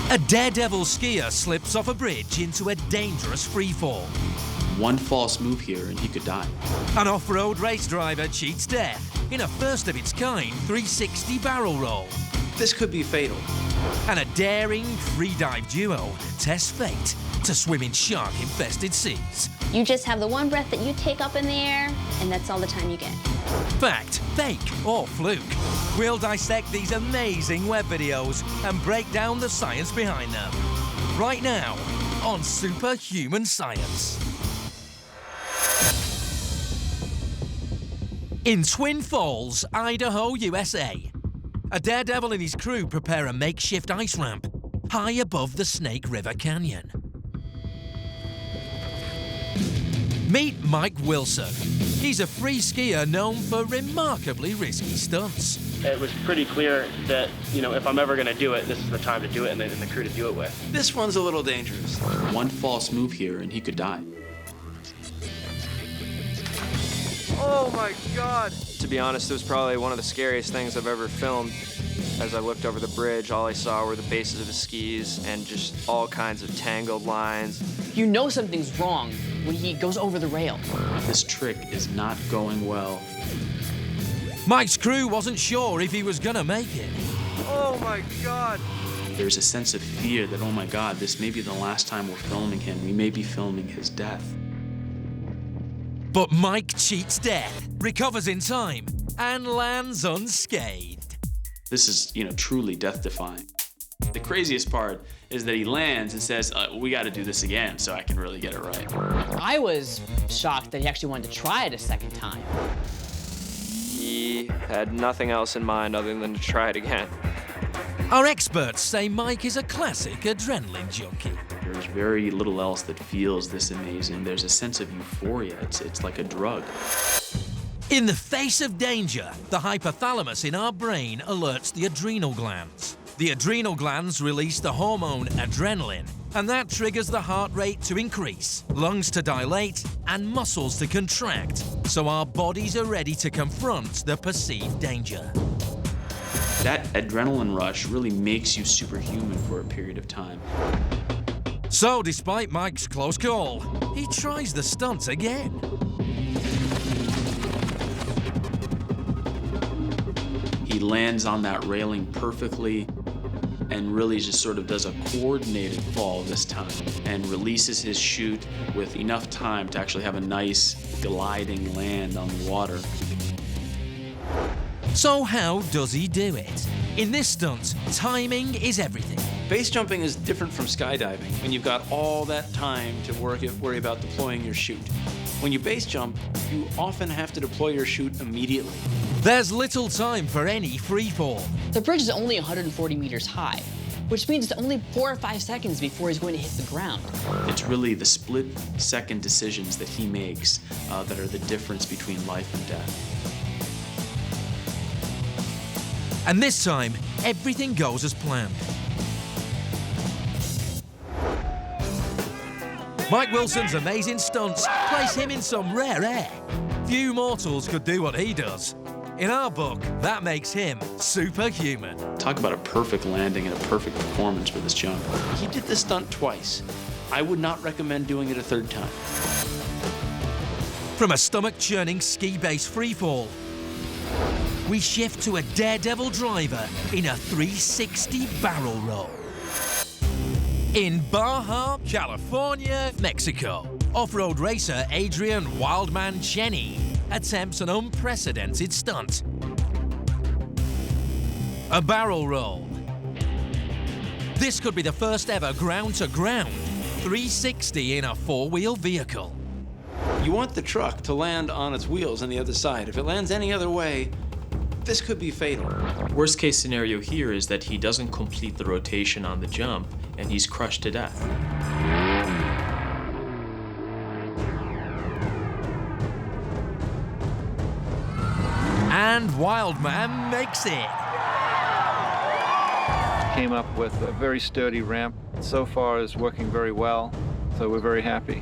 A daredevil skier slips off a bridge into a dangerous freefall. One false move here and he could die. An off-road race driver cheats death in a first-of-its-kind 360 barrel roll. This could be fatal. And a daring free-dive duo tests fate to swim in shark-infested seas. You just have the one breath that you take up in the air, and that's all the time you get. Fact, fake, or fluke? We'll dissect these amazing web videos and break down the science behind them. Right now on Superhuman Science. In Twin Falls, Idaho, USA, a daredevil and his crew prepare a makeshift ice ramp high above the Snake River Canyon. Meet Mike Wilson. He's a free skier known for remarkably risky stunts. It was pretty clear that, if I'm ever going to do it, this is the time to do it and the crew to do it with. This one's a little dangerous. One false move here and he could die. Oh my God! To be honest, it was probably one of the scariest things I've ever filmed. As I looked over the bridge, all I saw were the bases of his skis and just all kinds of tangled lines. You know something's wrong when he goes over the rail. This trick is not going well. Mike's crew wasn't sure if he was gonna make it. Oh my God! There's a sense of fear that, oh my God, this may be the last time we're filming him. We may be filming his death. But Mike cheats death, recovers in time, and lands unscathed. This is, truly death-defying. The craziest part is that he lands and says, we got to do this again so I can really get it right. I was shocked that he actually wanted to try it a second time. He had nothing else in mind other than to try it again. Our experts say Mike is a classic adrenaline junkie. There's very little else that feels this amazing. There's a sense of euphoria. It's like a drug. In the face of danger, the hypothalamus in our brain alerts the adrenal glands. The adrenal glands release the hormone adrenaline, and that triggers the heart rate to increase, lungs to dilate, and muscles to contract, so our bodies are ready to confront the perceived danger. That adrenaline rush really makes you superhuman for a period of time. So, despite Mike's close call, he tries the stunt again. He lands on that railing perfectly and really just sort of does a coordinated fall this time and releases his chute with enough time to actually have a nice gliding land on the water. So how does he do it? In this stunt, timing is everything. Base jumping is different from skydiving when you've got all that time to worry about deploying your chute. When you base jump, you often have to deploy your chute immediately. There's little time for any free fall. The bridge is only 140 meters high, which means it's only 4 or 5 seconds before he's going to hit the ground. It's really the split-second decisions that he makes that are the difference between life and death. And this time, everything goes as planned. Mike Wilson's amazing stunts place him in some rare air. Few mortals could do what he does. In our book, that makes him superhuman. Talk about a perfect landing and a perfect performance for this jump. He did this stunt twice. I would not recommend doing it a third time. From a stomach-churning ski-base freefall, we shift to a daredevil driver in a 360 barrel roll. In Baja, California, Mexico, off-road racer Adrian Wildman Cheney attempts an unprecedented stunt. A barrel roll. This could be the first ever ground-to-ground 360 in a four-wheel vehicle. You want the truck to land on its wheels on the other side. If it lands any other way, this could be fatal. Worst case scenario here is that he doesn't complete the rotation on the jump and he's crushed to death. And Wildman makes it. Came up with a very sturdy ramp. So far is working very well, so we're very happy.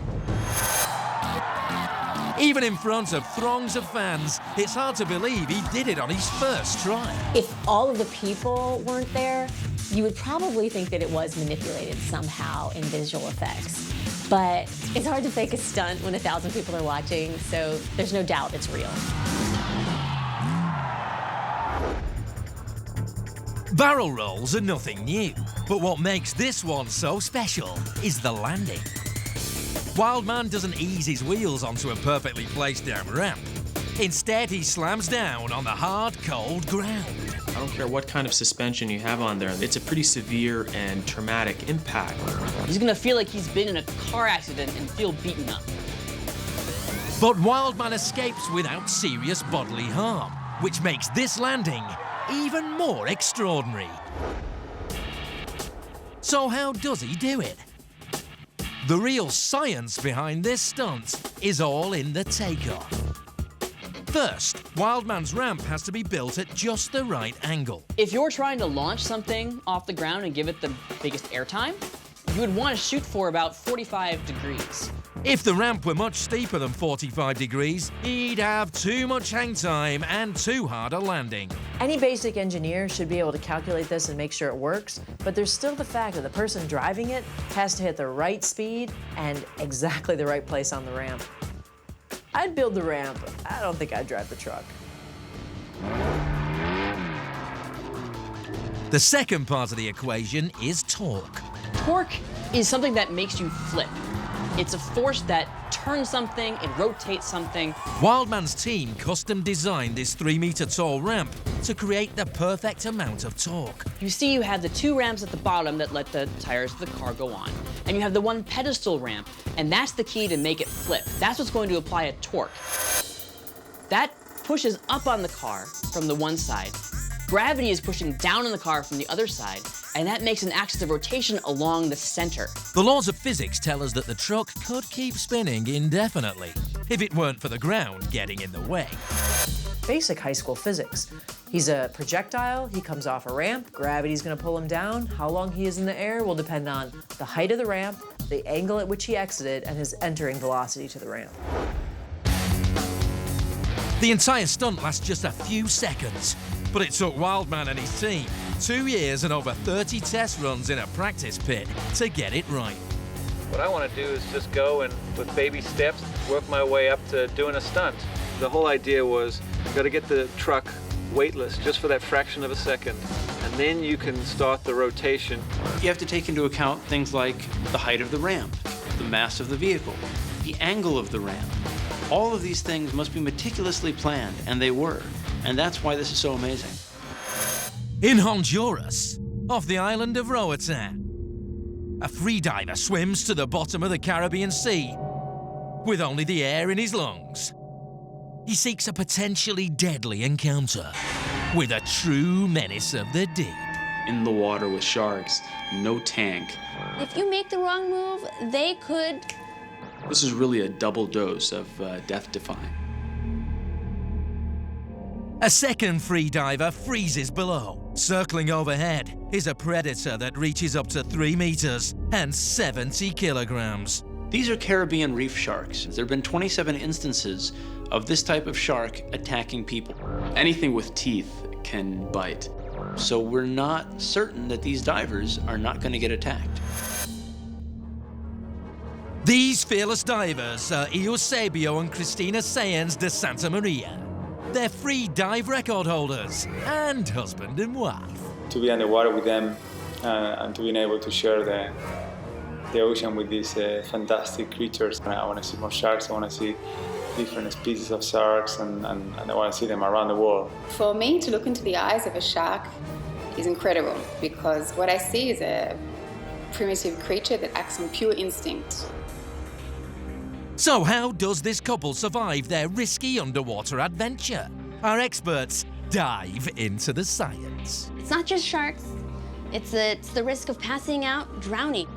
Even in front of throngs of fans, it's hard to believe he did it on his first try. If all of the people weren't there, You would probably think that it was manipulated somehow in visual effects. But it's hard to fake a stunt when 1,000 people are watching, so there's no doubt it's real. Barrel rolls are nothing new, but what makes this one so special is the landing. Wildman doesn't ease his wheels onto a perfectly placed down ramp. Instead, he slams down on the hard, cold ground. I don't care what kind of suspension you have on there, it's a pretty severe and traumatic impact. He's gonna feel like he's been in a car accident and feel beaten up. But Wildman escapes without serious bodily harm, which makes this landing even more extraordinary. So how does he do it? The real science behind this stunt is all in the takeoff. First, Wildman's ramp has to be built at just the right angle. If you're trying to launch something off the ground and give it the biggest airtime, you would want to shoot for about 45 degrees. If the ramp were much steeper than 45 degrees, he'd have too much hang time and too hard a landing. Any basic engineer should be able to calculate this and make sure it works, but there's still the fact that the person driving it has to hit the right speed and exactly the right place on the ramp. I'd build the ramp. I don't think I'd drive the truck. The second part of the equation is torque. Torque is something that makes you flip. It's a force that turns something, it rotates something. Wildman's team custom designed this 3-meter tall ramp to create the perfect amount of torque. You see you have the 2 ramps at the bottom that let the tires of the car go on. And you have the 1 pedestal ramp, and that's the key to make it flip. That's what's going to apply a torque. That pushes up on the car from the one side. Gravity is pushing down on the car from the other side, and that makes an axis of rotation along the center. The laws of physics tell us that the truck could keep spinning indefinitely if it weren't for the ground getting in the way. Basic high school physics. He's a projectile, he comes off a ramp, gravity's gonna pull him down. How long he is in the air will depend on the height of the ramp, the angle at which he exited, and his entering velocity to the ramp. The entire stunt lasts just a few seconds, but it took Wildman and his team 2 years and over 30 test runs in a practice pit to get it right. What I want to do is just go and, with baby steps, work my way up to doing a stunt. The whole idea was, got to get the truck weightless just for that fraction of a second, and then you can start the rotation. You have to take into account things like the height of the ramp, the mass of the vehicle, the angle of the ramp. All of these things must be meticulously planned, and they were. And that's why this is so amazing. In Honduras, off the island of Roatan, a freediver swims to the bottom of the Caribbean Sea with only the air in his lungs. He seeks a potentially deadly encounter with a true menace of the deep. In the water with sharks, no tank. If you make the wrong move, they could... This is really a double dose of death-defying. A second freediver freezes below. Circling overhead is a predator that reaches up to 3 meters and 70 kilograms. These are Caribbean reef sharks. There have been 27 instances of this type of shark attacking people. Anything with teeth can bite. So we're not certain that these divers are not going to get attacked. These fearless divers are Eusebio and Cristina Sáenz de Santa Maria. They're free dive record holders and husband and wife. To be underwater with them and to be able to share the ocean with these fantastic creatures. I want to see more sharks, I want to see different species of sharks, and I want to see them around the world. For me, to look into the eyes of a shark is incredible, because what I see is a primitive creature that acts on pure instinct. So how does this couple survive their risky underwater adventure? Our experts dive into the science. It's not just sharks. It's the risk of passing out, drowning.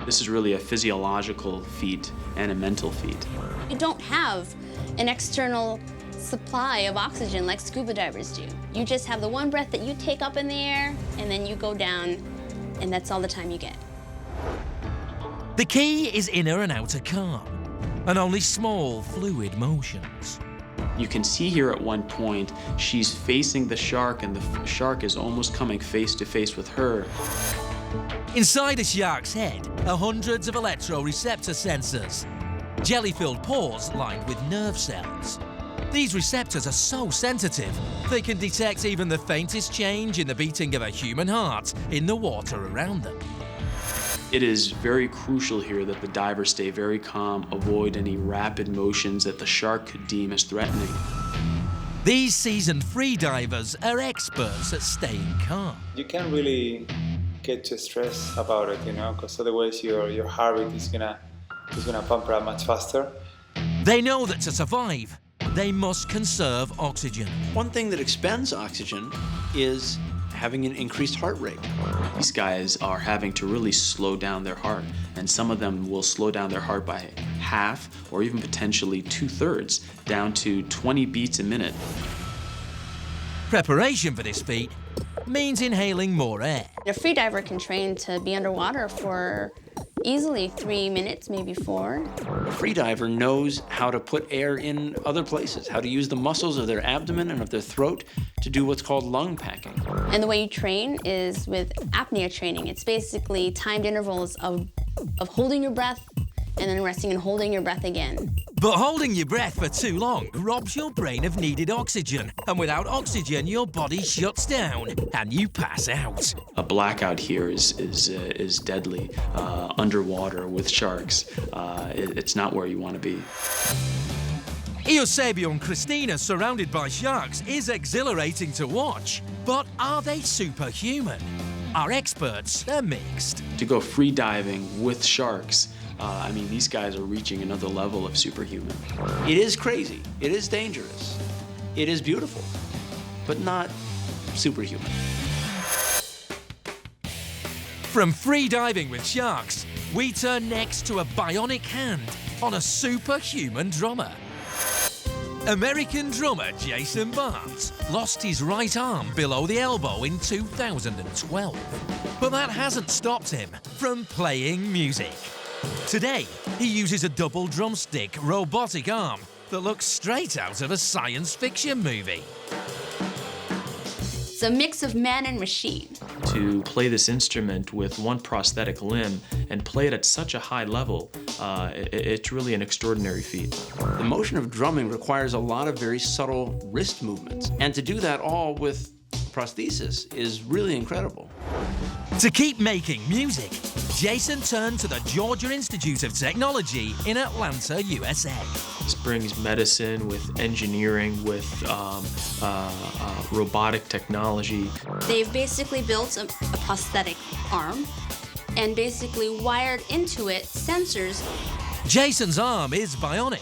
This is really a physiological feat and a mental feat. You don't have an external supply of oxygen like scuba divers do. You just have the one breath that you take up in the air, and then you go down, and that's all the time you get. The key is inner and outer calm, and only small fluid motions. You can see here at one point, she's facing the shark and the shark is almost coming face to face with her. Inside a shark's head are hundreds of electroreceptor sensors, jelly-filled pores lined with nerve cells. These receptors are so sensitive, they can detect even the faintest change in the beating of a human heart in the water around them. It is very crucial here that the divers stay very calm, avoid any rapid motions that the shark could deem as threatening. These seasoned free divers are experts at staying calm. You can't really get too stressed about it, you know, because otherwise your heart rate is gonna pump out much faster. They know that to survive, they must conserve oxygen. One thing that expends oxygen is having an increased heart rate. These guys are having to really slow down their heart, and some of them will slow down their heart by half or even potentially 2/3, down to 20 beats a minute. Preparation for this feat means inhaling more air. A free diver can train to be underwater for easily 3 minutes, maybe 4. A free diver knows how to put air in other places, how to use the muscles of their abdomen and of their throat to do what's called lung packing. And the way you train is with apnea training. It's basically timed intervals of holding your breath and then resting and holding your breath again. But holding your breath for too long robs your brain of needed oxygen, and without oxygen, your body shuts down and you pass out. A blackout here is deadly. Underwater with sharks, it's not where you want to be. Eusebio and Christina surrounded by sharks is exhilarating to watch, but are they superhuman? Our experts are mixed. To go free diving with sharks, I mean, these guys are reaching another level of superhuman. It is crazy, it is dangerous, it is beautiful, but not superhuman. From free diving with sharks, we turn next to a bionic hand on a superhuman drummer. American drummer Jason Barnes lost his right arm below the elbow in 2012, but that hasn't stopped him from playing music. Today, he uses a double drumstick robotic arm that looks straight out of a science fiction movie. It's a mix of man and machine. To play this instrument with one prosthetic limb and play it at such a high level, it's really an extraordinary feat. The motion of drumming requires a lot of very subtle wrist movements, and to do that all with prosthesis is really incredible. To keep making music, Jason turned to the Georgia Institute of Technology in Atlanta, USA. This brings medicine with engineering, with robotic technology. They've basically built a prosthetic arm and basically wired into it sensors. Jason's arm is bionic,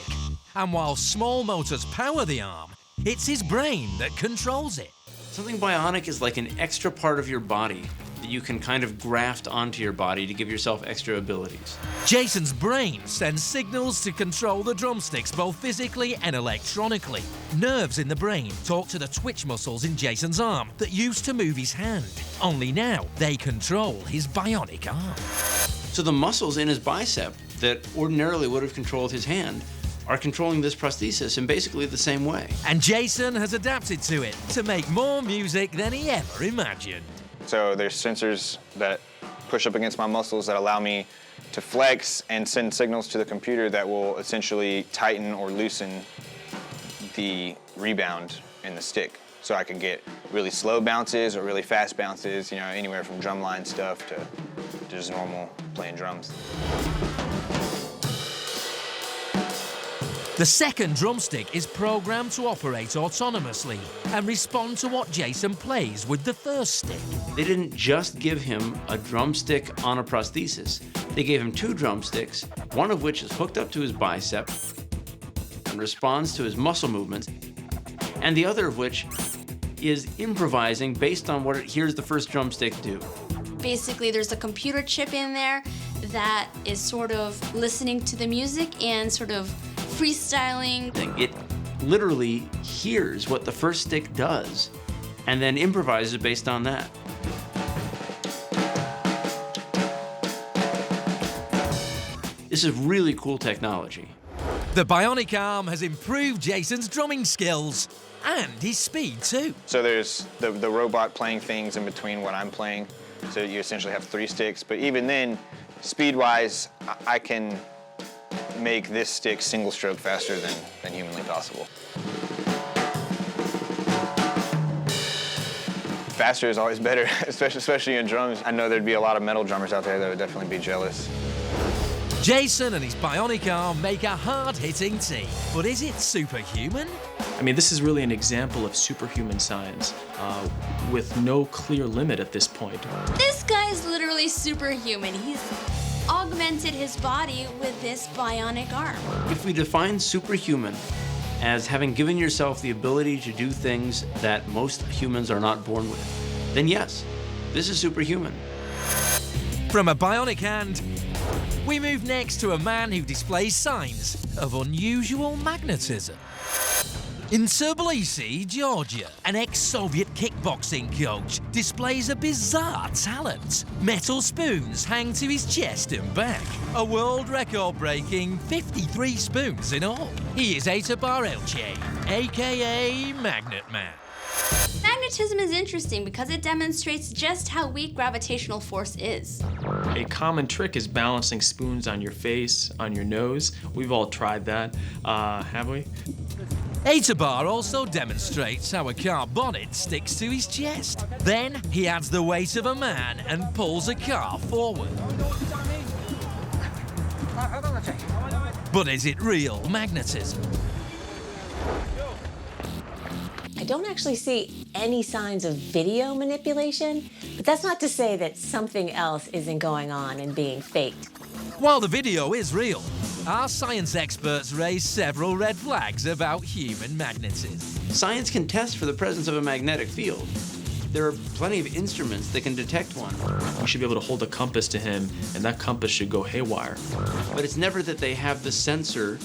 and while small motors power the arm, it's his brain that controls it. Something bionic is like an extra part of your body that you can kind of graft onto your body to give yourself extra abilities. Jason's brain sends signals to control the drumsticks both physically and electronically. Nerves in the brain talk to the twitch muscles in Jason's arm that used to move his hand. Only now they control his bionic arm. So the muscles in his bicep that ordinarily would have controlled his hand are controlling this prosthesis in basically the same way. And Jason has adapted to it to make more music than he ever imagined. So there's sensors that push up against my muscles that allow me to flex and send signals to the computer that will essentially tighten or loosen the rebound in the stick. So I can get really slow bounces or really fast bounces, you know, anywhere from drumline stuff to just normal playing drums. The second drumstick is programmed to operate autonomously and respond to what Jason plays with the first stick. They didn't just give him a drumstick on a prosthesis. They gave him 2 drumsticks, one of which is hooked up to his bicep and responds to his muscle movements, and the other of which is improvising based on what it hears the first drumstick do. Basically, there's a computer chip in there that is sort of listening to the music and sort of freestyling. It literally hears what the first stick does and then improvises based on that. This is really cool technology. The bionic arm has improved Jason's drumming skills and his speed too. So there's the robot playing things in between what I'm playing. So you essentially have 3 sticks, but even then, speed-wise, I can make this stick single stroke faster than humanly possible. Faster is always better, especially in drums. I know there'd be a lot of metal drummers out there that would definitely be jealous. Jason and his bionic arm make a hard-hitting team, but is it superhuman? I mean, this is really an example of superhuman science with no clear limit at this point. This guy is literally superhuman. He's augmented his body with this bionic arm. If we define superhuman as having given yourself the ability to do things that most humans are not born with, then yes, this is superhuman. From a bionic hand, we move next to a man who displays signs of unusual magnetism. In Tbilisi, Georgia, an ex-Soviet kickboxing coach displays a bizarre talent. Metal spoons hang to his chest and back. A world record-breaking 53 spoons in all. He is Atabar Elche, aka Magnet Man. Magnetism is interesting because it demonstrates just how weak gravitational force is. A common trick is balancing spoons on your face, on your nose. We've all tried that, have we? Atabar also demonstrates how a car bonnet sticks to his chest. Then he adds the weight of a man and pulls a car forward. But is it real magnetism? I don't actually see any signs of video manipulation, but that's not to say that something else isn't going on and being faked. While the video is real, our science experts raise several red flags about human magnetism. Science can test for the presence of a magnetic field. There are plenty of instruments that can detect one. You should be able to hold a compass to him, and that compass should go haywire. But it's never that they have the sensor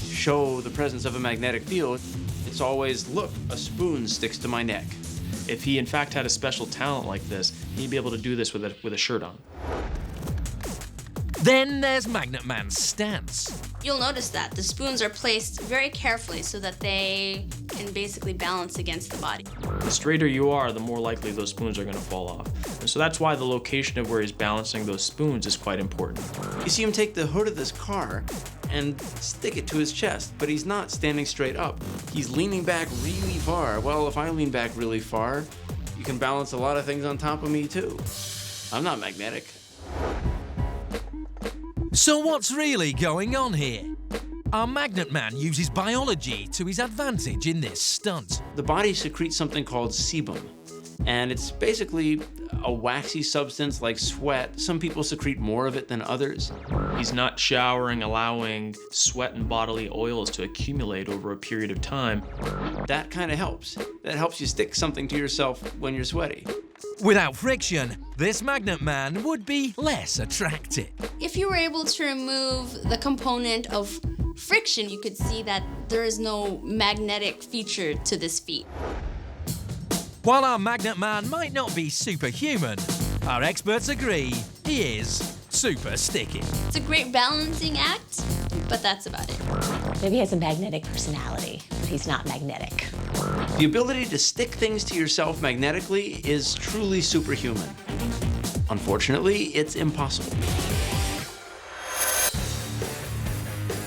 show the presence of a magnetic field. It's always, look, a spoon sticks to my neck. If he in fact had a special talent like this, he'd be able to do this with a shirt on. Then there's Magnet Man's stance. You'll notice that the spoons are placed very carefully so that they can basically balance against the body. The straighter you are, the more likely those spoons are going to fall off. And so that's why the location of where he's balancing those spoons is quite important. You see him take the hood of this car and stick it to his chest, but he's not standing straight up. He's leaning back really far. Well, if I lean back really far, you can balance a lot of things on top of me too. I'm not magnetic. So what's really going on here? Our Magnet Man uses biology to his advantage in this stunt. The body secretes something called sebum, and it's basically a waxy substance like sweat. Some people secrete more of it than others. He's not showering, allowing sweat and bodily oils to accumulate over a period of time. That kind of helps. That helps you stick something to yourself when you're sweaty. Without friction, this Magnet Man would be less attractive. If you were able to remove the component of friction, you could see that there is no magnetic feature to this feat. While our Magnet Man might not be superhuman, our experts agree he is super sticky. It's a great balancing act, but that's about it. Maybe he has a magnetic personality, but he's not magnetic. The ability to stick things to yourself magnetically is truly superhuman. Unfortunately, it's impossible.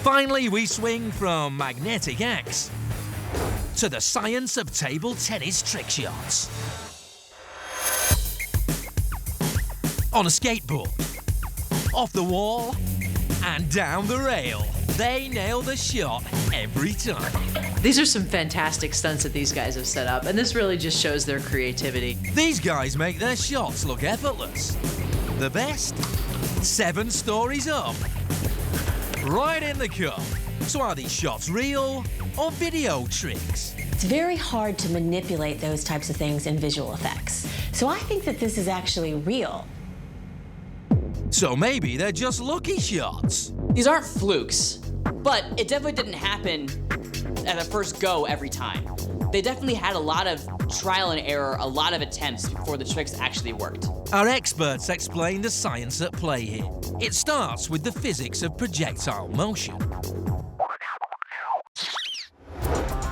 Finally, we swing from magnetic acts to the science of table tennis trick shots. On a skateboard, off the wall, and down the rail, they nail the shot every time. These are some fantastic stunts that these guys have set up, and this really just shows their creativity. These guys make their shots look effortless. The best? 7 stories up. Right in the cup. So are these shots real or video tricks? It's very hard to manipulate those types of things in visual effects. So I think that this is actually real. So maybe they're just lucky shots. These aren't flukes, but it definitely didn't happen at the first go every time. They definitely had a lot of trial and error, a lot of attempts before the tricks actually worked. Our experts explain the science at play here. It starts with the physics of projectile motion.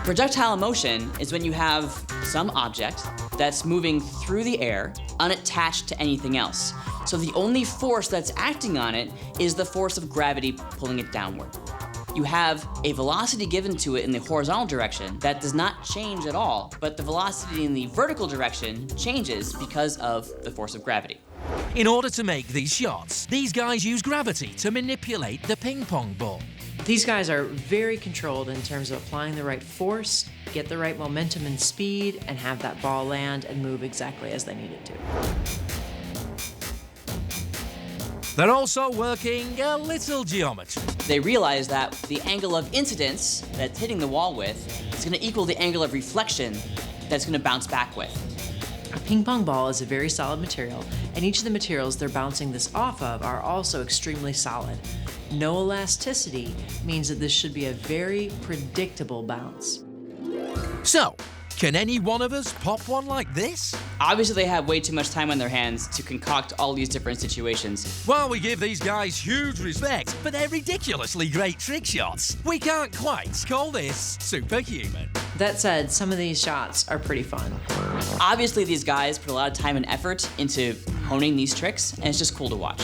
Projectile motion is when you have some object that's moving through the air, unattached to anything else. So the only force that's acting on it is the force of gravity pulling it downward. You have a velocity given to it in the horizontal direction that does not change at all, but the velocity in the vertical direction changes because of the force of gravity. In order to make these shots, these guys use gravity to manipulate the ping pong ball. These guys are very controlled in terms of applying the right force, get the right momentum and speed, and have that ball land and move exactly as they need it to. They're also working a little geometry. They realize that the angle of incidence that's hitting the wall with is going to equal the angle of reflection that's going to bounce back with. A ping pong ball is a very solid material, and each of the materials they're bouncing this off of are also extremely solid. No elasticity means that this should be a very predictable bounce. So, can any one of us pop one like this? Obviously, they have way too much time on their hands to concoct all these different situations. While we give these guys huge respect for their ridiculously great trick shots, we can't quite call this superhuman. That said, some of these shots are pretty fun. Obviously, these guys put a lot of time and effort into honing these tricks, and it's just cool to watch.